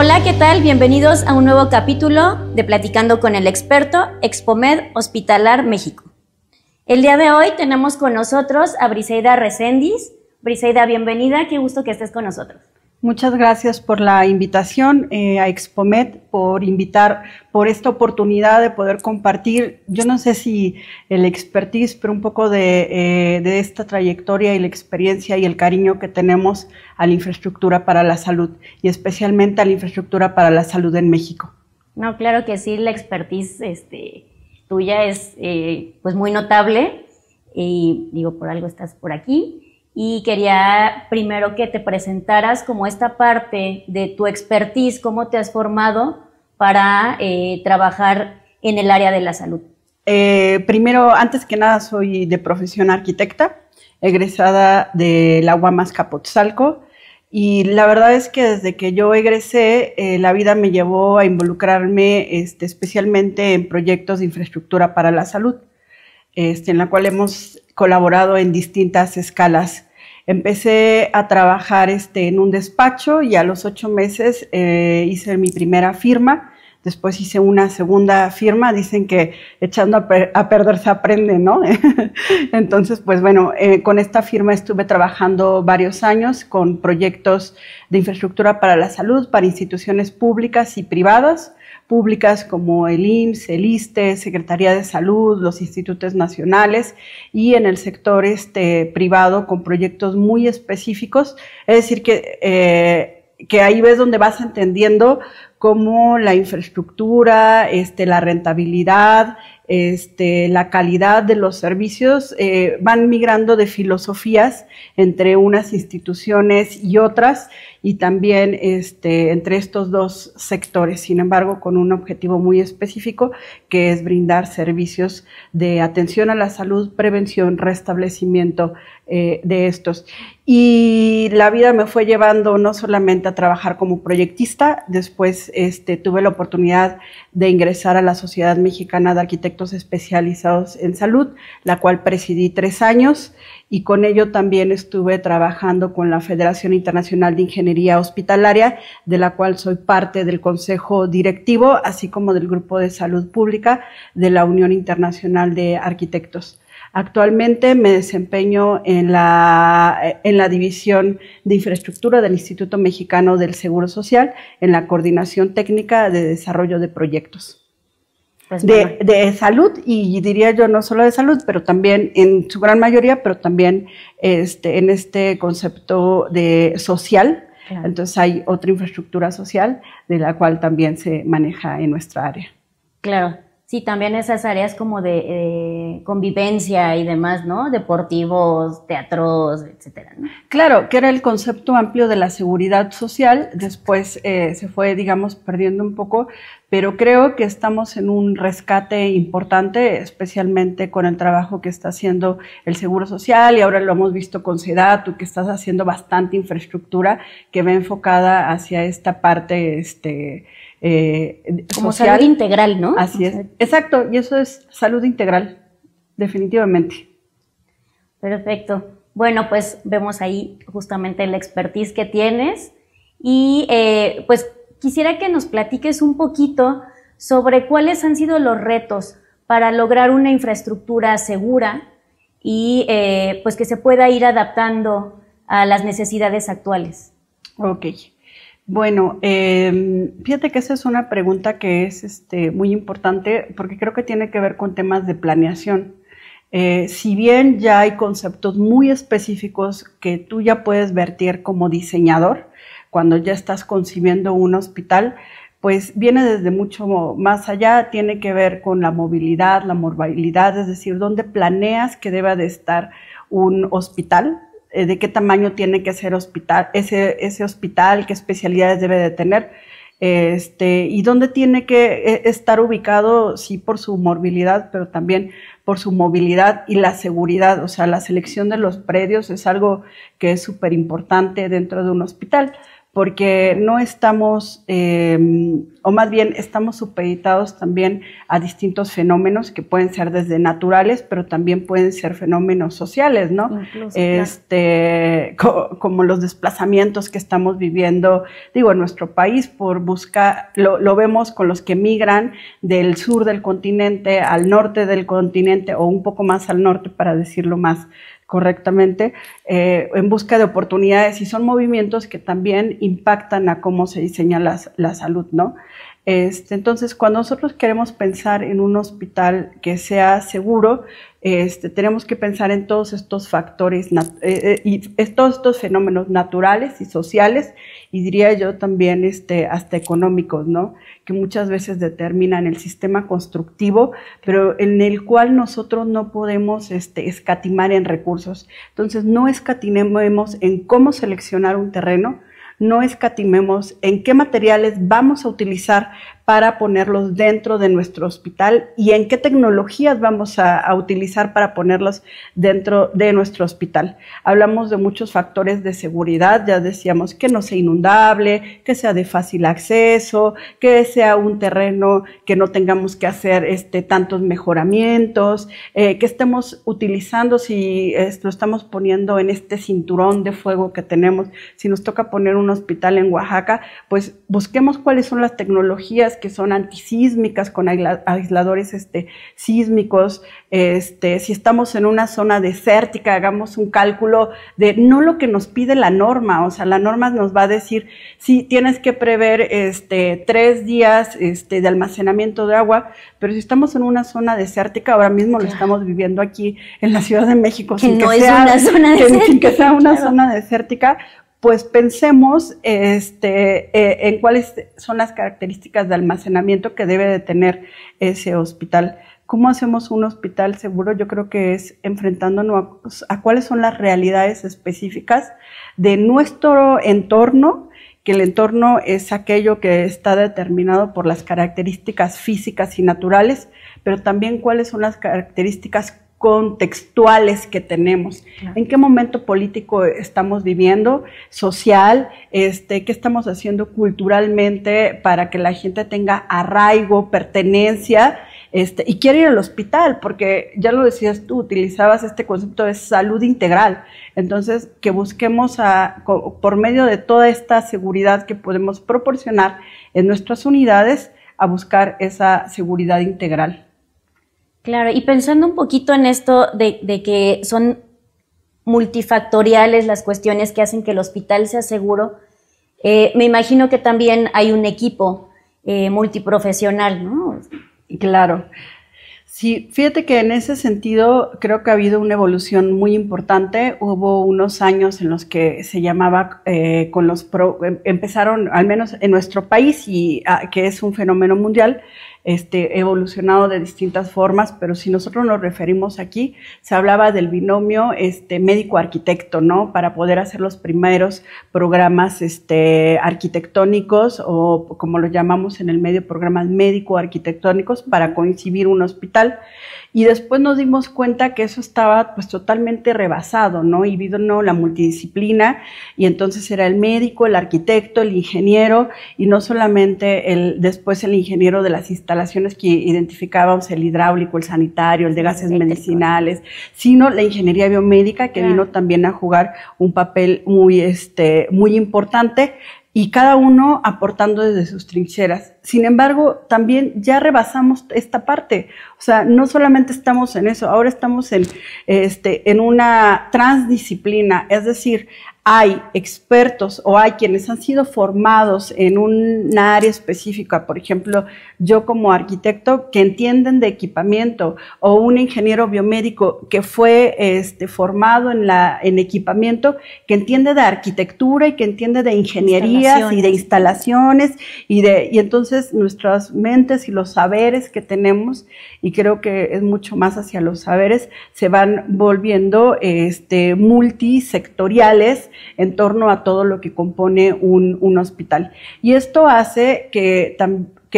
Hola, ¿qué tal? Bienvenidos a un nuevo capítulo de Platicando con el Experto, Expomed Hospitalar México. El día de hoy tenemos con nosotros a Briseida Recendis. Briseida, bienvenida, qué gusto que estés con nosotros. Muchas gracias por la invitación a Expomed, por esta oportunidad de poder compartir, yo no sé si el expertise, pero un poco de esta trayectoria y la experiencia y el cariño que tenemos a la infraestructura para la salud y especialmente a la infraestructura para la salud en México. No, claro que sí, la expertise tuya es pues muy notable y digo, por algo estás por aquí. Y quería primero que te presentaras como esta parte de tu expertise, cómo te has formado para trabajar en el área de la salud. Primero, antes que nada, soy de profesión arquitecta, egresada de la UAM Azcapotzalco, y la verdad es que desde que yo egresé, la vida me llevó a involucrarme especialmente en proyectos de infraestructura para la salud, en la cual hemos colaborado en distintas escalas. Empecé a trabajar en un despacho y a los 8 meses hice mi primera firma. Después hice una segunda firma. Dicen que echando a perder se aprende, ¿no? Entonces, pues bueno, con esta firma estuve trabajando varios años con proyectos de infraestructura para la salud, para instituciones públicas y privadas. Públicas como el IMSS, el ISSSTE, Secretaría de Salud, los institutos nacionales y en el sector privado con proyectos muy específicos. Es decir, que ahí ves donde vas entendiendo cómo la infraestructura, la rentabilidad, la calidad de los servicios van migrando de filosofías entre unas instituciones y otras y también entre estos dos sectores, sin embargo con un objetivo muy específico que es brindar servicios de atención a la salud, prevención, restablecimiento de estos. Y la vida me fue llevando no solamente a trabajar como proyectista, después tuve la oportunidad de ingresar a la Sociedad Mexicana de Arquitectos Especializados en Salud, la cual presidí 3 años y con ello también estuve trabajando con la Federación Internacional de Ingeniería Hospitalaria, de la cual soy parte del Consejo Directivo, así como del Grupo de Salud Pública de la Unión Internacional de Arquitectos. Actualmente me desempeño en la División de Infraestructura del Instituto Mexicano del Seguro Social, en la Coordinación Técnica de Desarrollo de Proyectos. Pues bueno. de salud, y diría yo no solo de salud, pero también en su gran mayoría, pero también en este concepto de social. Claro. Entonces hay otra infraestructura social de la cual también se maneja en nuestra área. Claro. Sí, también esas áreas como de convivencia y demás, ¿no? Deportivos, teatros, etcétera, ¿no? Claro, que era el concepto amplio de la seguridad social. Después se fue, digamos, perdiendo un poco, pero creo que estamos en un rescate importante, especialmente con el trabajo que está haciendo el Seguro Social y ahora lo hemos visto con SEDATU, que estás haciendo bastante infraestructura que va enfocada hacia esta parte como social. Salud integral, ¿no? Así es, exacto, y eso es salud integral, definitivamente. Perfecto. Bueno, pues vemos ahí justamente la expertise que tienes y pues quisiera que nos platiques un poquito sobre cuáles han sido los retos para lograr una infraestructura segura y pues que se pueda ir adaptando a las necesidades actuales. Ok. Bueno, fíjate que esa es una pregunta que es muy importante porque creo que tiene que ver con temas de planeación. Si bien ya hay conceptos muy específicos que tú ya puedes vertir como diseñador cuando ya estás concibiendo un hospital, pues viene desde mucho más allá, tiene que ver con la movilidad, la morbilidad, es decir, dónde planeas que deba de estar un hospital, de qué tamaño tiene que ser ese hospital, qué especialidades debe de tener, y dónde tiene que estar ubicado, sí, por su morbilidad, pero también por su movilidad y la seguridad. O sea, la selección de los predios es algo que es súper importante dentro de un hospital, porque no estamos, o más bien estamos supeditados también a distintos fenómenos que pueden ser desde naturales, pero también pueden ser fenómenos sociales, ¿no? Incluso, Como los desplazamientos que estamos viviendo, digo, en nuestro país por buscar, lo vemos con los que migran del sur del continente al norte del continente o un poco más al norte, para decirlo más correctamente, en busca de oportunidades, y son movimientos que también impactan a cómo se diseña la salud, ¿no? Entonces, cuando nosotros queremos pensar en un hospital que sea seguro, tenemos que pensar en todos estos factores y todos estos fenómenos naturales y sociales, y diría yo también hasta económicos, ¿no? Que muchas veces determinan el sistema constructivo, pero en el cual nosotros no podemos escatimar en recursos. Entonces, no escatimemos en cómo seleccionar un terreno, no escatimemos en qué materiales vamos a utilizar para ponerlos dentro de nuestro hospital y en qué tecnologías vamos a utilizar para ponerlos dentro de nuestro hospital. Hablamos de muchos factores de seguridad, ya decíamos que no sea inundable, que sea de fácil acceso, que sea un terreno que no tengamos que hacer tantos mejoramientos, que estemos utilizando, si lo estamos poniendo en este cinturón de fuego que tenemos, si nos toca poner un hospital en Oaxaca, pues busquemos cuáles son las tecnologías que son antisísmicas con aisladores sísmicos. Si estamos en una zona desértica, hagamos un cálculo de no lo que nos pide la norma, o sea, la norma nos va a decir, sí, tienes que prever 3 días de almacenamiento de agua, pero si estamos en una zona desértica, ahora mismo lo estamos viviendo aquí en la Ciudad de México, sin que sea una zona desértica, pues pensemos en cuáles son las características de almacenamiento que debe de tener ese hospital. ¿Cómo hacemos un hospital seguro? Yo creo que es enfrentándonos a cuáles son las realidades específicas de nuestro entorno, que el entorno es aquello que está determinado por las características físicas y naturales, pero también cuáles son las características contextuales que tenemos, en qué momento político estamos viviendo, social, qué estamos haciendo culturalmente para que la gente tenga arraigo, pertenencia, y quiera ir al hospital, porque ya lo decías tú, utilizabas este concepto de salud integral. Entonces, que busquemos por medio de toda esta seguridad que podemos proporcionar en nuestras unidades, a buscar esa seguridad integral. Claro, y pensando un poquito en esto de que son multifactoriales las cuestiones que hacen que el hospital sea seguro, me imagino que también hay un equipo multiprofesional, ¿no? Claro. Sí, fíjate que en ese sentido creo que ha habido una evolución muy importante. Hubo unos años en los que se llamaba, empezaron, al menos en nuestro país, que es un fenómeno mundial, evolucionado de distintas formas, pero si nosotros nos referimos aquí, se hablaba del binomio médico-arquitecto, ¿no? Para poder hacer los primeros programas arquitectónicos, o como lo llamamos en el medio, programas médico-arquitectónicos para concebir un hospital. Y después nos dimos cuenta que eso estaba pues totalmente rebasado, ¿no? Y vino la multidisciplina, y entonces era el médico, el arquitecto, el ingeniero, y no solamente después el ingeniero de las instalaciones que identificábamos, el hidráulico, el sanitario, el de gases medicinales, sino la ingeniería biomédica, que vino también a jugar un papel muy importante, y cada uno aportando desde sus trincheras. Sin embargo, también ya rebasamos esta parte. O sea, no solamente estamos en eso, ahora estamos en una transdisciplina, es decir, hay expertos o hay quienes han sido formados en un área específica, por ejemplo, yo como arquitecto, que entienden de equipamiento, o un ingeniero biomédico que fue formado en equipamiento, que entiende de arquitectura y que entiende de ingenierías y de instalaciones, y entonces nuestras mentes y los saberes que tenemos, y creo que es mucho más hacia los saberes, se van volviendo multisectoriales en torno a todo lo que compone un hospital. Y esto hace que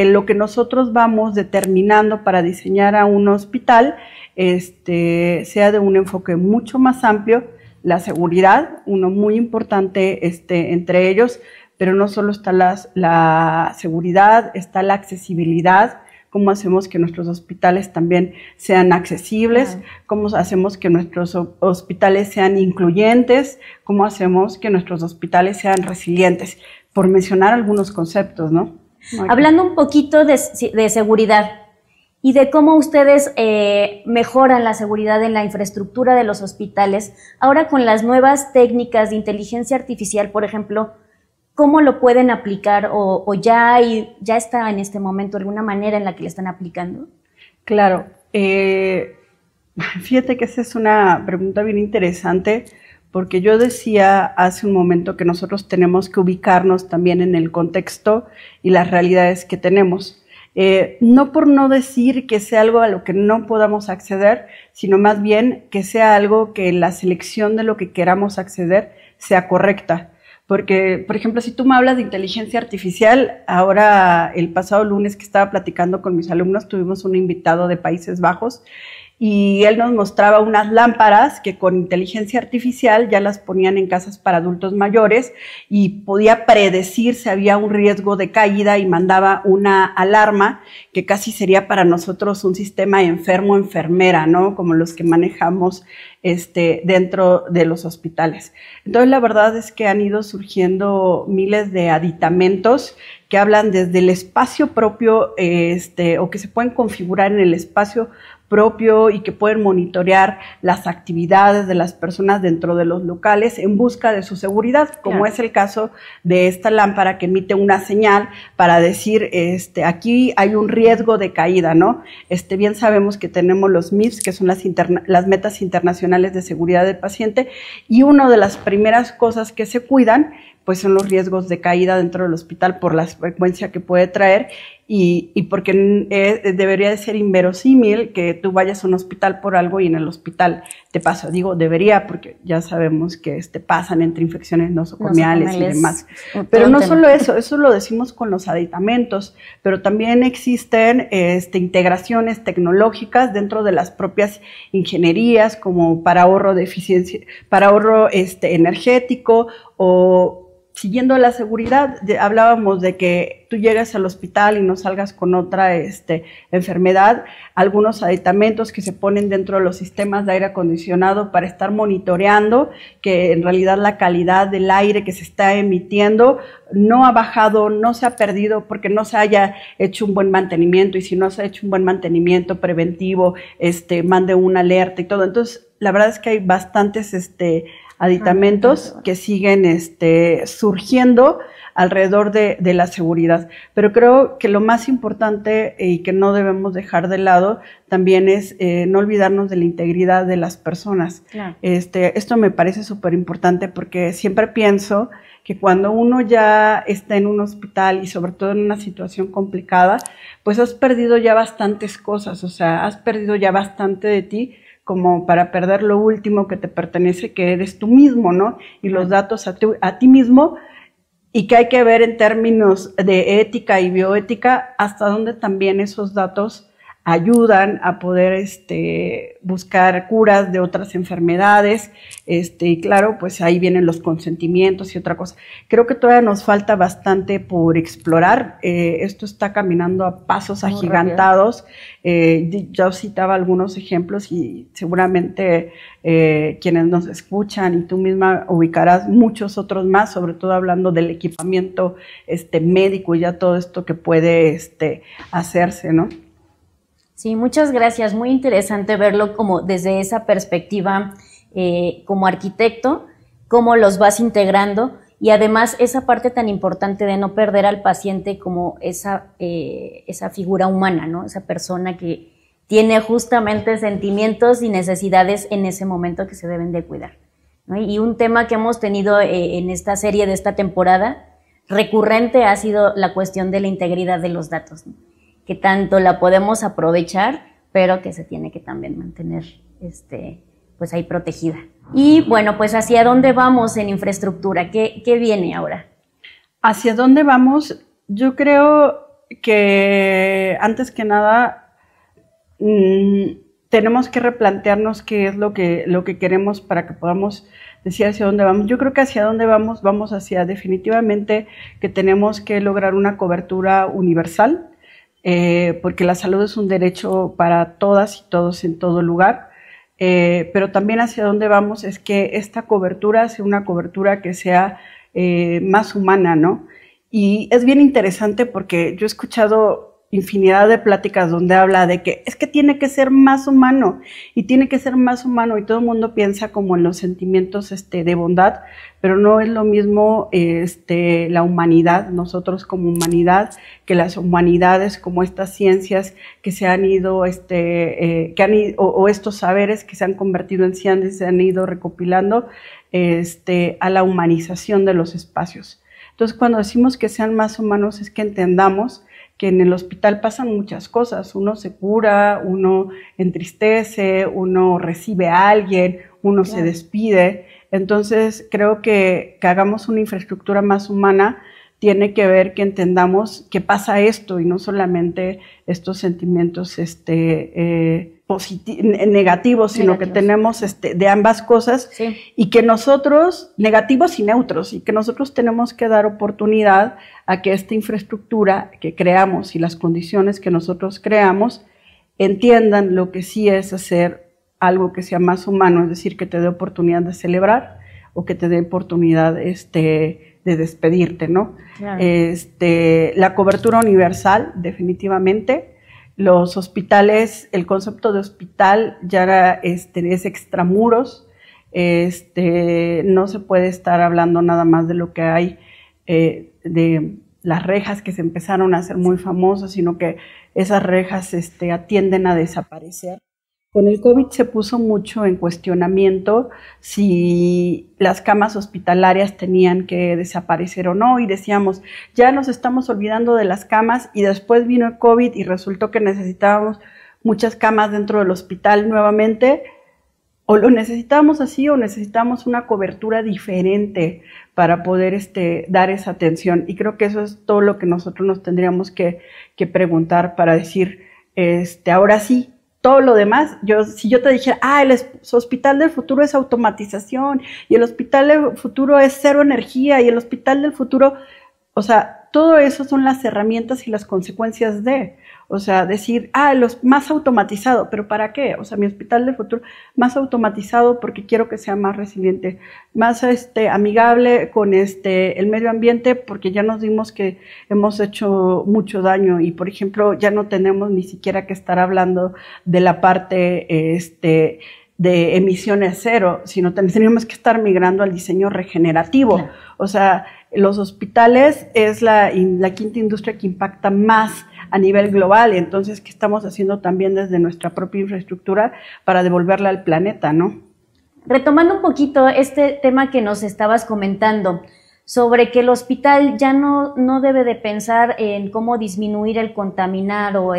lo que nosotros vamos determinando para diseñar a un hospital sea de un enfoque mucho más amplio. La seguridad, uno muy importante entre ellos, pero no solo está la seguridad, está la accesibilidad, cómo hacemos que nuestros hospitales también sean accesibles, cómo hacemos que nuestros hospitales sean incluyentes, cómo hacemos que nuestros hospitales sean resilientes, por mencionar algunos conceptos, ¿no? Hablando un poquito de seguridad y de cómo ustedes mejoran la seguridad en la infraestructura de los hospitales, ahora con las nuevas técnicas de inteligencia artificial, por ejemplo, ¿cómo lo pueden aplicar o ya está en este momento alguna manera en la que le están aplicando? Claro, fíjate que esa es una pregunta bien interesante, porque yo decía hace un momento que nosotros tenemos que ubicarnos también en el contexto y las realidades que tenemos. No por no decir que sea algo a lo que no podamos acceder, sino más bien que sea algo que la selección de lo que queramos acceder sea correcta. Porque, por ejemplo, si tú me hablas de inteligencia artificial, ahora el pasado lunes que estaba platicando con mis alumnos, tuvimos un invitado de Países Bajos y él nos mostraba unas lámparas que con inteligencia artificial ya las ponían en casas para adultos mayores y podía predecir si había un riesgo de caída y mandaba una alarma que casi sería para nosotros un sistema enfermo-enfermera, ¿no? Como los que manejamos dentro de los hospitales. Entonces, la verdad es que han ido surgiendo miles de aditamentos que hablan desde el espacio propio, o que se pueden configurar en el espacio propio y que pueden monitorear las actividades de las personas dentro de los locales en busca de su seguridad, como es el caso de esta lámpara que emite una señal para decir, aquí hay un riesgo de caída, ¿no? Bien sabemos que tenemos los MIPS, que son las metas internacionales de seguridad del paciente, y una de las primeras cosas que se cuidan pues son los riesgos de caída dentro del hospital por la frecuencia que puede traer y porque debería de ser inverosímil que tú vayas a un hospital por algo y en el hospital te pasa. Digo, debería, porque ya sabemos que pasan entre infecciones nosocomiales y demás. Pero no solo eso lo decimos con los aditamentos, pero también existen integraciones tecnológicas dentro de las propias ingenierías, como para ahorro de eficiencia, para ahorro energético o siguiendo la seguridad. Hablábamos de que tú llegas al hospital y no salgas con otra enfermedad, algunos aditamentos que se ponen dentro de los sistemas de aire acondicionado para estar monitoreando que en realidad la calidad del aire que se está emitiendo no ha bajado, no se ha perdido porque no se haya hecho un buen mantenimiento, y si no se ha hecho un buen mantenimiento preventivo, mande una alerta y todo. Entonces, la verdad es que hay bastantes aditamentos que siguen surgiendo alrededor de la seguridad. Pero creo que lo más importante y que no debemos dejar de lado también es no olvidarnos de la integridad de las personas. Claro. Esto me parece súper importante porque siempre pienso que cuando uno ya está en un hospital y sobre todo en una situación complicada, pues has perdido ya bastantes cosas, o sea, has perdido ya bastante de ti, como para perder lo último que te pertenece, que eres tú mismo, ¿no? Y los datos a ti mismo, y que hay que ver en términos de ética y bioética hasta dónde también esos datos ayudan a poder buscar curas de otras enfermedades, y claro, pues ahí vienen los consentimientos y otra cosa. Creo que todavía nos falta bastante por explorar. Esto está caminando a pasos agigantados. Yo citaba algunos ejemplos y seguramente quienes nos escuchan y tú misma ubicarás muchos otros más, sobre todo hablando del equipamiento médico y ya todo esto que puede hacerse, ¿no? Sí, muchas gracias. Muy interesante verlo como desde esa perspectiva como arquitecto, cómo los vas integrando y además esa parte tan importante de no perder al paciente como esa figura humana, ¿no? Esa persona que tiene justamente sentimientos y necesidades en ese momento que se deben de cuidar, ¿no? Y un tema que hemos tenido en esta serie de esta temporada recurrente ha sido la cuestión de la integridad de los datos, ¿no? Que tanto la podemos aprovechar, pero que se tiene que también mantener pues ahí protegida. Y bueno, pues ¿hacia dónde vamos en infraestructura? ¿Qué viene ahora? ¿Hacia dónde vamos? Yo creo que antes que nada tenemos que replantearnos qué es lo que queremos para que podamos decir hacia dónde vamos. Yo creo que hacia dónde vamos hacia definitivamente que tenemos que lograr una cobertura universal, porque la salud es un derecho para todas y todos en todo lugar, pero también hacia dónde vamos es que esta cobertura sea una cobertura que sea más humana, ¿no? Y es bien interesante porque yo he escuchado infinidad de pláticas donde habla de que es que tiene que ser más humano y tiene que ser más humano y todo el mundo piensa como en los sentimientos de bondad, pero no es lo mismo la humanidad, nosotros como humanidad, que las humanidades como estas ciencias que se han ido, o estos saberes que se han convertido en ciencias, se han ido recopilando a la humanización de los espacios. Entonces, cuando decimos que sean más humanos es que entendamos que en el hospital pasan muchas cosas, uno se cura, uno entristece, uno recibe a alguien, uno se despide. Entonces, creo que hagamos una infraestructura más humana tiene que ver que entendamos que pasa esto y no solamente estos sentimientos negativos, sino que tenemos de ambas cosas, sí. Y que nosotros, negativos y neutros, y que nosotros tenemos que dar oportunidad a que esta infraestructura que creamos y las condiciones que nosotros creamos entiendan lo que sí es hacer algo que sea más humano, es decir, que te dé oportunidad de celebrar o que te dé oportunidad de despedirte, ¿no? Claro. La cobertura universal, definitivamente. Los hospitales, el concepto de hospital ya es extramuros, no se puede estar hablando nada más de lo que hay, de las rejas que se empezaron a hacer muy famosas, sino que esas rejas atienden a desaparecer. Con el COVID se puso mucho en cuestionamiento si las camas hospitalarias tenían que desaparecer o no, y decíamos, ya nos estamos olvidando de las camas, y después vino el COVID y resultó que necesitábamos muchas camas dentro del hospital nuevamente, o lo necesitábamos así o necesitamos una cobertura diferente para poder dar esa atención. Y creo que eso es todo lo que nosotros nos tendríamos que preguntar para decir, ahora sí, todo lo demás, si yo te dijera, el hospital del futuro es automatización, y el hospital del futuro es cero energía, y el hospital del futuro, o sea, todo eso son las herramientas y las consecuencias decir, los más automatizado, pero ¿para qué? O sea, mi hospital del futuro más automatizado porque quiero que sea más resiliente, más amigable con el medio ambiente, porque ya nos dimos que hemos hecho mucho daño y, por ejemplo, ya no tenemos ni siquiera que estar hablando de la parte de emisiones cero, sino tenemos que estar migrando al diseño regenerativo. Claro. O sea, los hospitales es la quinta industria que impacta más a nivel global, y entonces, ¿qué estamos haciendo también desde nuestra propia infraestructura para devolverla al planeta, no? Retomando un poquito este tema que nos estabas comentando, sobre que el hospital ya no debe de pensar en cómo disminuir el contaminar o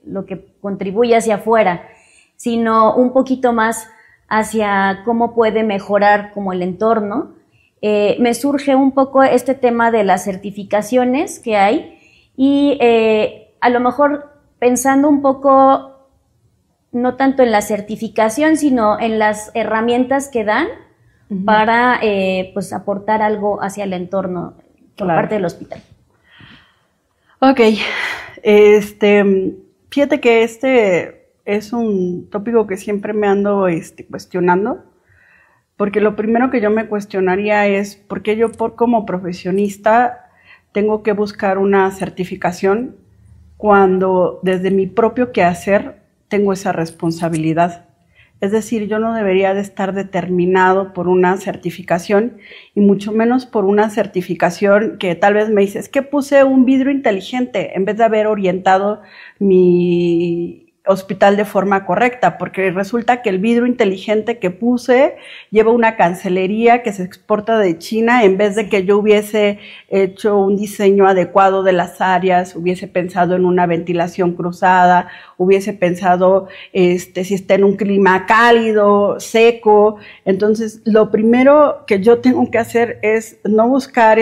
lo que contribuye hacia afuera, sino un poquito más hacia cómo puede mejorar como el entorno. Me surge un poco este tema de las certificaciones que hay, y a lo mejor pensando un poco no tanto en la certificación, sino en las herramientas que dan para pues aportar algo hacia el entorno por parte del hospital. Ok, fíjate que es un tópico que siempre me ando cuestionando, porque lo primero que yo me cuestionaría es por qué yo como profesionista tengo que buscar una certificación cuando desde mi propio quehacer tengo esa responsabilidad. Es decir, yo no debería de estar determinado por una certificación, y mucho menos por una certificación que tal vez me dice, es que puse un vidrio inteligente en vez de haber orientado mi hospital de forma correcta, porque resulta que el vidrio inteligente que puse lleva una cancelería que se exporta de China, en vez de que yo hubiese hecho un diseño adecuado de las áreas, hubiese pensado en una ventilación cruzada, hubiese pensado si está en un clima cálido, seco. Entonces, lo primero que yo tengo que hacer es no buscar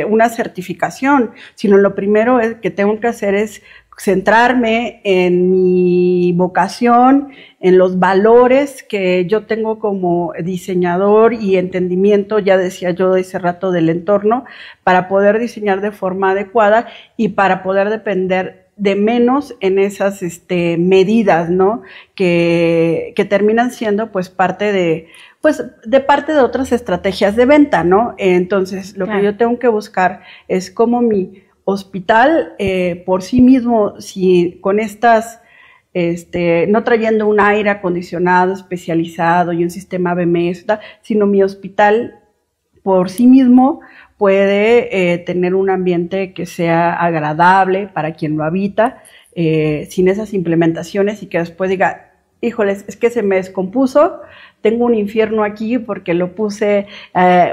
una certificación, sino lo primero que tengo que hacer es centrarme en mi vocación, en los valores que yo tengo como diseñador y entendimiento, ya decía yo ese rato, del entorno, para poder diseñar de forma adecuada y para poder depender de menos en esas medidas, ¿no? Que terminan siendo pues parte de otras estrategias de venta, ¿no? Entonces, lo que yo tengo que buscar es cómo mi hospital por sí mismo, si con estas, no trayendo un aire acondicionado especializado y un sistema BMS, sino mi hospital por sí mismo puede tener un ambiente que sea agradable para quien lo habita, sin esas implementaciones, y que después diga, híjoles, es que se me descompuso, tengo un infierno aquí porque lo puse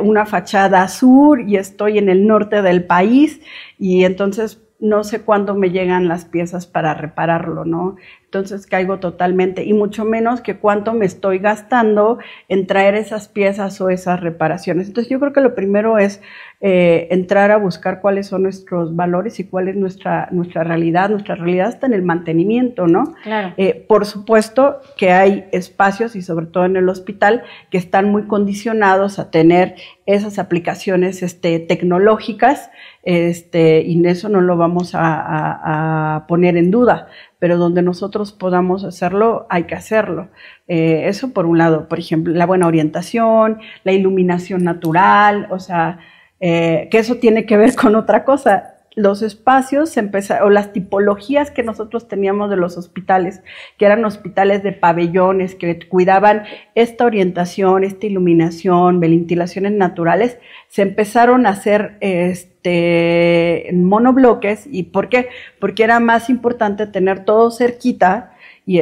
una fachada sur y estoy en el norte del país y entonces no sé cuándo me llegan las piezas para repararlo, ¿no? Entonces caigo totalmente, y mucho menos que cuánto me estoy gastando en traer esas piezas o esas reparaciones. Entonces yo creo que lo primero es entrar a buscar cuáles son nuestros valores y cuál es nuestra realidad. Nuestra realidad está en el mantenimiento, ¿no? Claro. Por supuesto que hay espacios, y sobre todo en el hospital, que están muy condicionados a tener esas aplicaciones tecnológicas, y eso no lo vamos a poner en duda, pero donde nosotros podamos hacerlo, hay que hacerlo. Eso por un lado. Por ejemplo, la buena orientación, la iluminación natural, o sea, que eso tiene que ver con otra cosa. Los espacios o las tipologías que nosotros teníamos de los hospitales, que eran hospitales de pabellones, que cuidaban esta orientación, esta iluminación, ventilaciones naturales, se empezaron a hacer en monobloques. ¿Y por qué? Porque era más importante tener todo cerquita y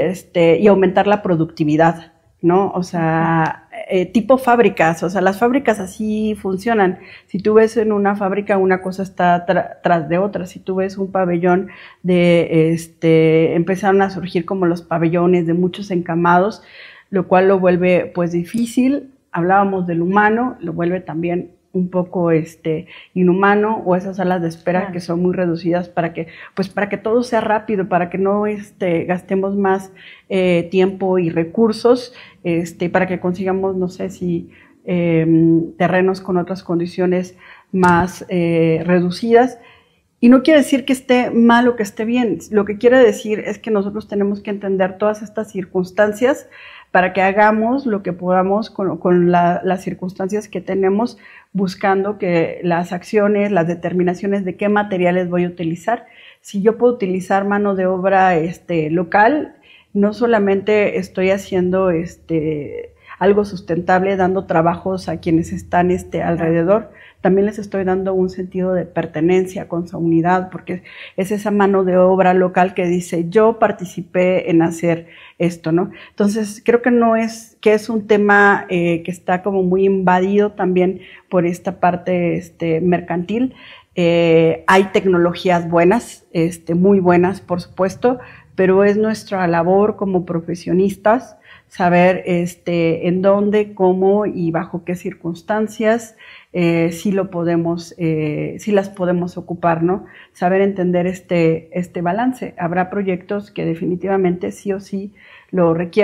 aumentar la productividad, ¿no? O sea, tipo fábricas, o sea, las fábricas así funcionan. Si tú ves en una fábrica, una cosa está tras de otra. Si tú ves un pabellón empezaron a surgir como los pabellones de muchos encamados, lo cual lo vuelve pues difícil. Hablábamos del humano, lo vuelve también un poco inhumano, o esas salas de espera que son muy reducidas para que todo sea rápido, para que no gastemos más tiempo y recursos, para que consigamos, no sé si terrenos con otras condiciones más reducidas. Y no quiere decir que esté mal o que esté bien. Lo que quiere decir es que nosotros tenemos que entender todas estas circunstancias para que hagamos lo que podamos con las circunstancias que tenemos, buscando que las acciones, las determinaciones de qué materiales voy a utilizar. Si yo puedo utilizar mano de obra local, no solamente estoy haciendo algo sustentable, dando trabajos a quienes están alrededor, también les estoy dando un sentido de pertenencia con su unidad, porque es esa mano de obra local que dice, yo participé en hacer esto, ¿no? Entonces, creo que es un tema que está como muy invadido también por esta parte mercantil. Hay tecnologías buenas, muy buenas, por supuesto, pero es nuestra labor como profesionistas saber en dónde, cómo y bajo qué circunstancias si las podemos ocupar, ¿no? Saber entender este balance. Habrá proyectos que definitivamente sí o sí lo requieren.